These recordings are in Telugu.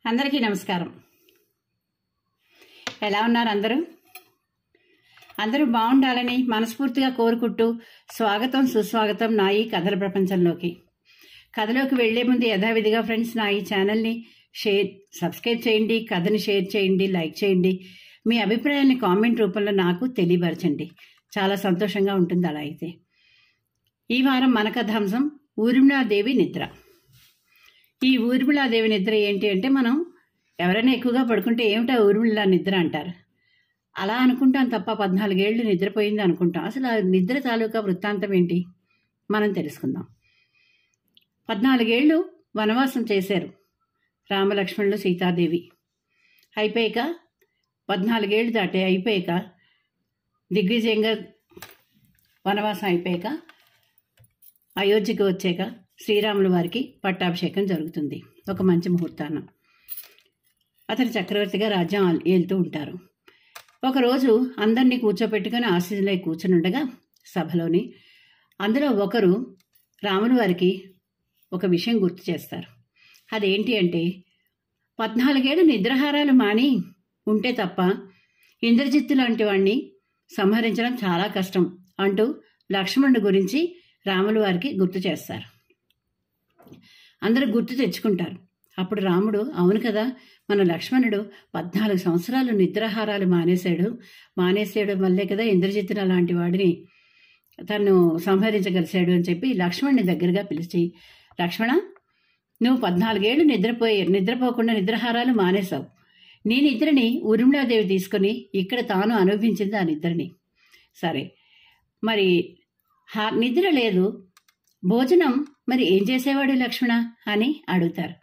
అందరికీ నమస్కారం. ఎలా ఉన్నారు అందరూ? అందరూ బాగుండాలని మనస్ఫూర్తిగా కోరుకుంటూ స్వాగతం సుస్వాగతం నా ఈ కథల ప్రపంచంలోకి. కథలోకి వెళ్లే ముందు యథావిధిగా ఫ్రెండ్స్ నా ఈ ఛానల్ని సబ్స్క్రైబ్ చేయండి, కథని షేర్ చేయండి, లైక్ చేయండి. మీ అభిప్రాయాన్ని కామెంట్ రూపంలో నాకు తెలియపరచండి. చాలా సంతోషంగా ఉంటుంది అలా అయితే. ఈ వారం మన కథాంశం ఊర్మిళాదేవి నిద్ర. ఈ ఊర్మిళాదేవి నిద్ర ఏంటి అంటే, మనం ఎవరైనా ఎక్కువగా పడుకుంటే ఏమిటా ఊర్మిళ నిద్ర అంటారు. అలా అనుకుంటాం తప్ప 14 ఏళ్ళు నిద్రపోయింది అనుకుంటాం. అసలు ఆ నిద్ర తాలూకా వృత్తాంతం ఏంటి మనం తెలుసుకుందాం. 14 ఏళ్ళు వనవాసం చేశారు రామలక్ష్మణులు సీతాదేవి. అయిపోయాక 14 ఏళ్ళు దాటే అయిపోయాక దిగ్విజయంగా వనవాసం అయిపోయాక అయోధ్యకు వచ్చాక శ్రీరాముల వారికి పట్టాభిషేకం జరుగుతుంది. ఒక మంచి ముహూర్తాన అతను చక్రవర్తిగా రాజ్యం ఏలుతూ ఉంటారు. ఒకరోజు అందరినీ కూర్చోపెట్టుకుని ఆశీస్సులై కూర్చునుండగా సభలోని అందులో ఒకరు రాముల వారికి ఒక విషయం గుర్తు చేస్తారు. అదేంటి అంటే, 14 ఏళ్ళు నిద్రాహారాలు మాని ఉంటే తప్ప ఇంద్రజిత్తు లాంటి వాణ్ణి సంహరించడం చాలా కష్టం అంటూ లక్ష్మణుడి గురించి రాముల వారికి గుర్తు చేస్తారు. అందరూ గుర్తు తెచ్చుకుంటారు. అప్పుడు రాముడు, అవును కదా, మన లక్ష్మణుడు 14 సంవత్సరాలు నిద్రాహారాలు మానేసాడు వల్లే కదా ఇంద్రజిత్తున లాంటి వాడిని తను సంహరించగలిశాడు అని చెప్పి లక్ష్మణుని దగ్గరగా పిలిచి, లక్ష్మణ, నువ్వు 14 ఏళ్ళు నిద్రపోకుండా నిద్రాహారాలు మానేశావు. నీ నిద్రని ఊర్మిళాదేవి తీసుకుని ఇక్కడ తాను అనుభవించింది ఆ నిద్రని. సరే, మరి నిద్ర లేదు, భోజనం మరి ఏం చేసేవాడు లక్ష్మణ అని అడుగుతారు.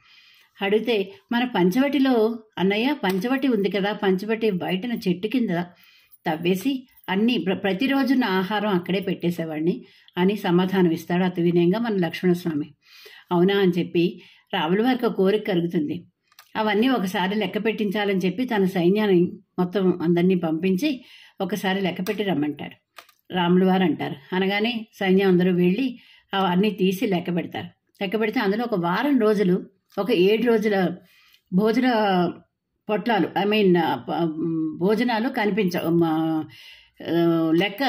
అడిగితే, మన పంచవటిలో అన్నయ్య పంచవటి ఉంది కదా, పంచవటి బయటన చెట్టు కింద తవ్వేసి అన్ని ప్రతిరోజు నా ఆహారం అక్కడే పెట్టేసేవాడిని అని సమాధానం ఇస్తాడు అతి వినయంగా మన లక్ష్మణస్వామి. అవునా అని చెప్పి రాముల వారికి ఒక కోరిక కలుగుతుంది. అవన్నీ ఒకసారి లెక్క పెట్టించాలని చెప్పి తన సైన్యాన్ని మొత్తం అందరినీ పంపించి ఒకసారి లెక్క పెట్టి రమ్మంటాడు. రాముల వారు అంటారు. అనగానే సైన్యం అందరూ వెళ్ళి అవన్నీ తీసి లెక్క పెడతారు. లెక్క పెడితే అందులో ఒక వారం రోజులు, ఒక 7 రోజుల భోజన పొట్లాలు భోజనాలు లెక్క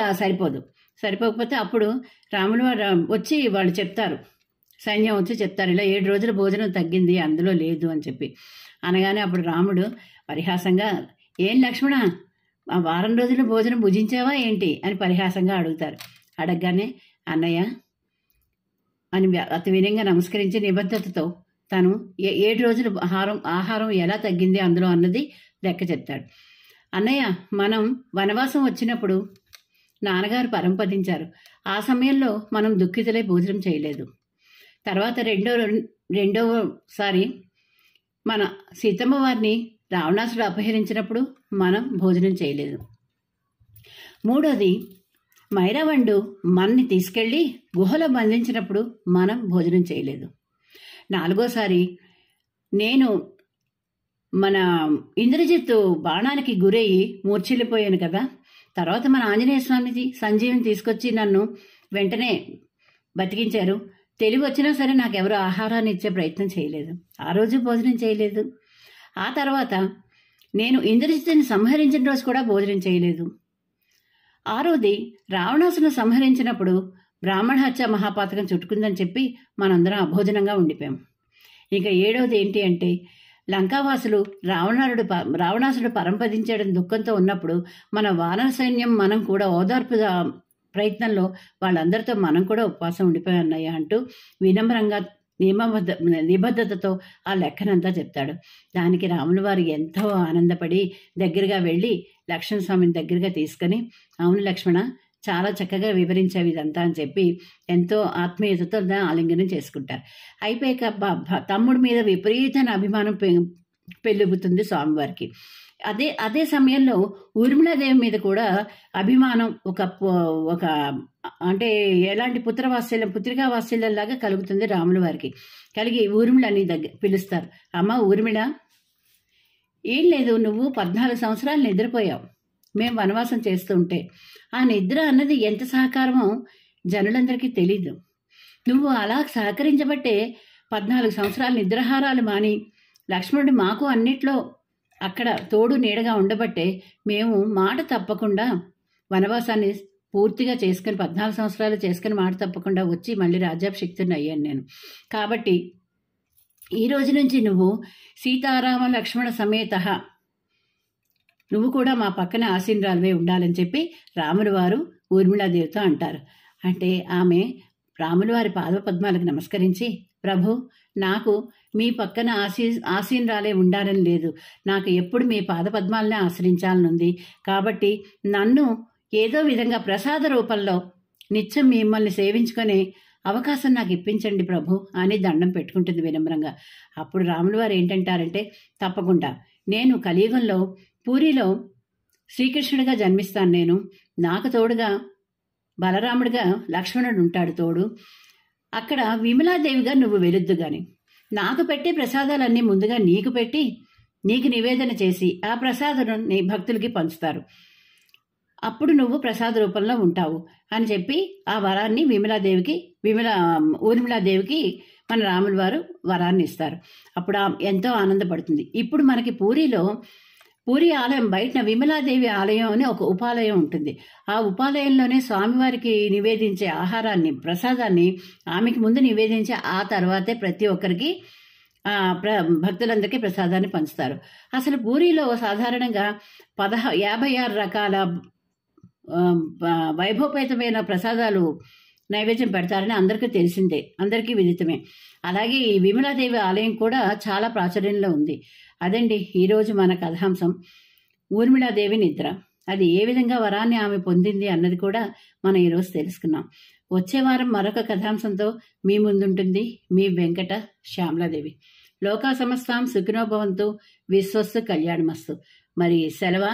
సరిపోకపోతే అప్పుడు రాముల వారు వచ్చి వాళ్ళు చెప్తారు, సైన్యం వచ్చి చెప్తారు, ఇలా 7 రోజుల భోజనం తగ్గింది, అందులో లేదు అని చెప్పి. అనగానే అప్పుడు రాముడు పరిహాసంగా, ఏం లక్ష్మణ, ఆ వారం రోజుల భోజనం భుజించావా ఏంటి అని పరిహాసంగా అడుగుతారు. అడగగానే, అన్నయ్య అని అతి వినయంగా నమస్కరించి నిబద్ధతతో తను 7 రోజులు ఆహారం ఎలా తగ్గింది అందులో అన్నది లెక్క చెప్తాడు. అన్నయ్య, మనం వనవాసం వచ్చినప్పుడు నాన్నగారు పరంపదించారు. ఆ సమయంలో మనం దుఃఖితులై భోజనం చేయలేదు. తర్వాత రెండోసారి మన సీతమ్మ వారిని రావణాసుడు అపహరించినప్పుడు మనం భోజనం చేయలేదు. మూడోది, మైరావండు మనని తీసుకెళ్లి గుహలో బంధించినప్పుడు మనం భోజనం చేయలేదు. నాలుగోసారి నేను మన ఇంద్రజిత్తు బాణానికి గురయ్యి మూర్ఛిల్లిపోయాను కదా, తర్వాత మన ఆంజనేయ స్వామిది సంజీవిని తీసుకొచ్చి నన్ను వెంటనే బతికించారు. తెలివి వచ్చినా సరే నాకెవరూ ఆహారాన్ని ఇచ్చే ప్రయత్నం చేయలేదు. ఆ రోజు భోజనం చేయలేదు. ఆ తర్వాత నేను ఇంద్రజిత్తుని సంహరించిన రోజు కూడా భోజనం చేయలేదు. ఆరోది రావణాసును సంహరించినప్పుడు బ్రాహ్మణ హత్య మహాపాతకం చుట్టుకుందని చెప్పి మనందరం అభోజనంగా ఉండిపోయాం. ఇక 7వది ఏంటి అంటే, లంకావాసులు రావణాసుడు పరంపదించడం దుఃఖంతో ఉన్నప్పుడు మన వానర సైన్యం మనం కూడా ఓదార్పు ప్రయత్నంలో వాళ్ళందరితో మనం కూడా ఉపవాసం ఉండిపోయాన్నయ్య అంటూ వినమ్రంగా నిబద్ధతతో ఆ లెక్కనంతా చెప్తాడు. దానికి రాముల వారు ఎంతో ఆనందపడి దగ్గరగా వెళ్ళి లక్ష్మణస్వామిని దగ్గరగా తీసుకుని, అవును లక్ష్మణ, చాలా చక్కగా వివరించావు ఇదంతా అని చెప్పి ఎంతో ఆత్మీయతతో ఆలింగనం చేసుకుంటారు. అయిపోయాక తమ్ముడి మీద విపరీతమైన అభిమానం పెళ్ళుబుతుంది స్వామివారికి. అదే సమయంలో ఊర్మిళాదేవి మీద కూడా అభిమానం ఒక అంటే ఎలాంటి పుత్రికా వాత్సల్యంలాగా కలుగుతుంది రాముల వారికి. కలిగి ఊర్మిళని పిలుస్తారు. అమ్మ ఊర్మిళ, ఏం లేదు, నువ్వు 14 సంవత్సరాలు నిద్రపోయావు మేము వనవాసం చేస్తుంటే. ఆ నిద్ర అన్నది ఎంత సహకారమో జనులందరికీ తెలీదు. నువ్వు అలా సహకరించబట్టే 14 సంవత్సరాలు నిద్రాహారాలు మాని లక్ష్మణుడు మాకు అన్నిట్లో అక్కడ తోడు నీడగా ఉండబట్టే మేము మాట తప్పకుండా వనవాసాన్ని పూర్తిగా చేసుకుని 14 సంవత్సరాలు చేసుకుని మాట తప్పకుండా వచ్చి మళ్ళీ రాజ్యాభిషిక్తుని అయ్యాను నేను. కాబట్టి ఈ రోజు నుంచి నువ్వు సీతారామ లక్ష్మణ సమేత నువ్వు కూడా మా పక్కన ఆసీనురాలువే ఉండాలని చెప్పి రాముల వారు ఊర్మిళాదేవితో అంటారు. అంటే ఆమె రాముల వారి పాదపద్మాలకు నమస్కరించి, ప్రభు, నాకు మీ పక్కన ఆసీనురాలే ఉండాలని లేదు, నాకు ఎప్పుడు మీ పాదపద్మాలనే ఆశ్రయించాలనుంది. కాబట్టి నన్ను ఏదో విధంగా ప్రసాద రూపంలో నిత్యం మిమ్మల్ని సేవించుకునే అవకాశం నాకు ఇప్పించండి ప్రభు అని దండం పెట్టుకుంటుంది వినమ్రంగా. అప్పుడు రాముల వారు ఏంటంటారంటే, తప్పకుండా నేను కలియుగంలో పూరిలో శ్రీకృష్ణుడిగా జన్మిస్తాను, నేను నాకు తోడుగా బలరాముడిగా లక్ష్మణుడు ఉంటాడు తోడు, అక్కడ విమలాదేవిగా నువ్వు వెలుద్దు గాని నాకు పెట్టే ప్రసాదాలన్నీ ముందుగా నీకు పెట్టి నీకు నివేదన చేసి ఆ ప్రసాదం నీ భక్తులకి పంచుతారు, అప్పుడు నువ్వు ప్రసాద రూపంలో ఉంటావు అని చెప్పి ఆ వరాన్ని ఊర్మిళాదేవికి మన రాముల వారు వరాన్ని ఇస్తారు. అప్పుడు ఎంతో ఆనందపడుతుంది. ఇప్పుడు మనకి పూరి ఆలయం బయట విమలాదేవి ఆలయం అని ఒక ఉపాలయం ఉంటుంది. ఆ ఉపాలయంలోనే స్వామివారికి నివేదించే ఆహారాన్ని, ప్రసాదాన్ని ఆమెకి ముందు నివేదించి ఆ తర్వాతే ప్రతి ఒక్కరికి భక్తులందరికీ ప్రసాదాన్ని పంచుతారు. అసలు పూరిలో సాధారణంగా 56 రకాల వైభవపేతమైన ప్రసాదాలు నైవేద్యం పెడతారని అందరికీ తెలిసిందే, అందరికీ విదితమే. అలాగే ఈ విమలాదేవి ఆలయం కూడా చాలా ప్రాచుర్యంలో ఉంది. అదండి ఈరోజు మన కథాంశం, ఊర్మిళాదేవి నిద్ర. అది ఏ విధంగా వరాన్ని ఆమె పొందింది అన్నది కూడా మనం ఈరోజు తెలుసుకున్నాం. వచ్చే వారం మరొక కథాంశంతో మీ ముందుంటుంది మీ వెంకట శ్యామలాదేవి. లోకా సమస్తాం సుఖినో భవంతు, విశ్వస్తు కళ్యాణమస్తు. మరి సెలవా.